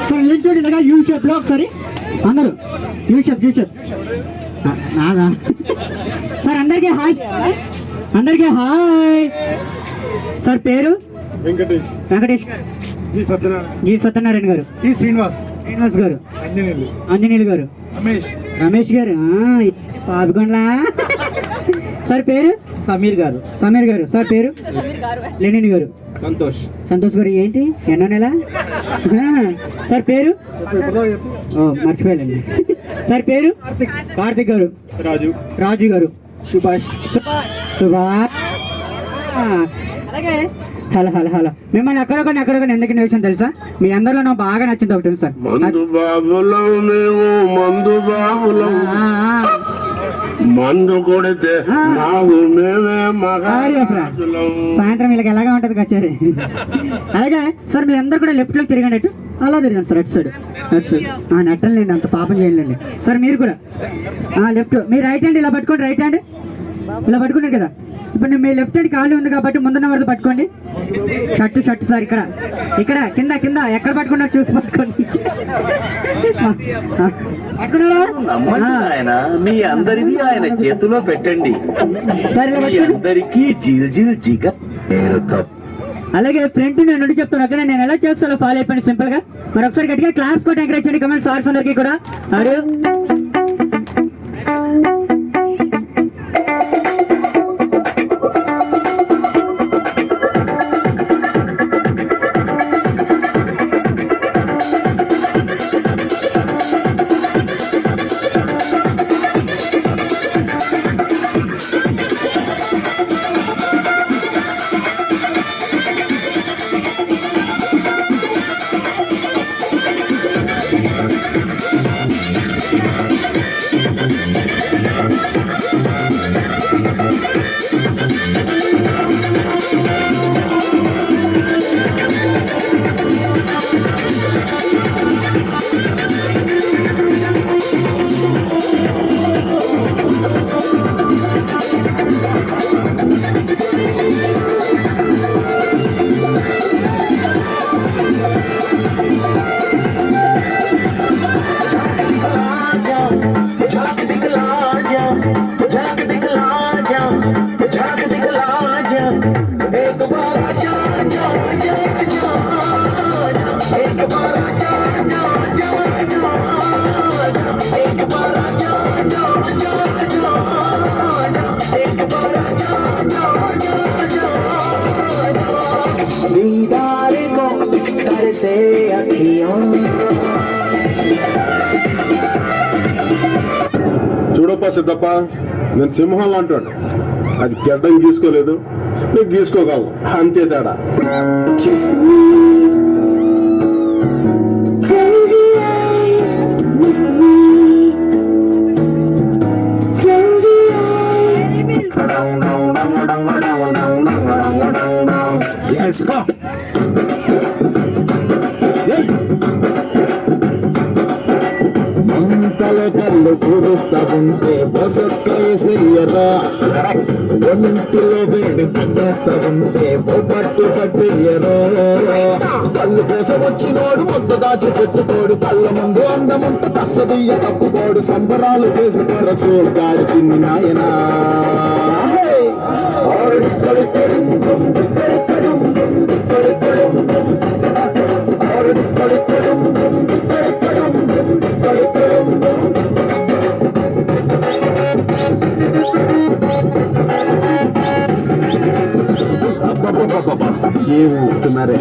Sir నిల్చోండి ఇలాగా U shape లో ఒకసారి అందరూ యూ షేప్ నాదా సార్ అందరికీ హాయ్ సార్ పేరు వెంకటేష్ జి సత్యనారాయణ గారు శ్రీనివాస్ గారు అంజనీయులు గారు రమేష్ గారు పాపికొండలా సార్ పేరు సమీర్ గారు సార్ పేరు లెనిన్ గారు సంతోష్ గారు ఏంటి ఎన్నో నెల సార్ పేరు మర్చిపోయాలండి సార్ పేరు కార్తిక్ గారు రాజు గారు సుభాష్ అలాగే హలో మిమ్మల్ని ఎక్కడొకటి ఎందుకు విషయం తెలుసా మీ అందరిలో నాకు బాగా నచ్చింది ఒకటి సార్ మందు కొడితే సాయంత్రం వీళ్ళకి ఎలాగా ఉంటది కచేరీ అలాగే సార్ మీరు అందరు కూడా లెఫ్ట్ లోకి తిరగండి అలా తిరగండి సార్ అటు సైడ్ నెట్టండి అంత పాపం చేయండి సార్ మీరు కూడా లెఫ్ట్ మీ రైట్ హ్యాండ్ ఇలా పట్టుకోండి రైట్ హ్యాండ్ ఇలా పట్టుకున్నారు కదా ఇప్పుడు మీ లెఫ్ట్ హ్యాండ్ ఖాళీ ఉంది కాబట్టి ముందున్న వరకు పట్టుకోండి షర్ట్ సార్ ఇక్కడ కింద ఎక్కడ పట్టుకున్నారు చూసి పట్టుకోండి మీ అందరినీ ఆయన చేతిలో పెట్టండి అలాగే ఫ్రెండ్ నేను చెప్తాను ఓకేనా నేను ఎలా చేస్తాను ఫాలో అయిపోయింది సింపుల్ గా మరి ఒకసారి గట్టిగా క్లాప్స్ కూడా ఎంకరేజ్ చేయండి కమెంట్ సార్స్ అందరికీ కూడా అరే చూడప్ప సిద్ధప్ప నేను సింహం అంటాడు అది గడ్డం గీసుకోలేదు నువ్వు గీసుకోగలవు అంతే తేడా Let's go. కళ్ళు కురుస్తా ఉంటే బొసొక్కేసయ్యరా ఒంటిలో వేడి పట్టేస్తా ఉంటే పట్టు పట్టేయరో కళ్ళు కోసం వచ్చినోడు ముద్ద దాచి పెట్టుకోడు కళ్ళ ముందు అందముంట తస్సదీయ తప్పుకోడు సంబరాలు చేసి పరసోడు గాడి చిన్ని నాయనా ఏ ఊరుతున్నారే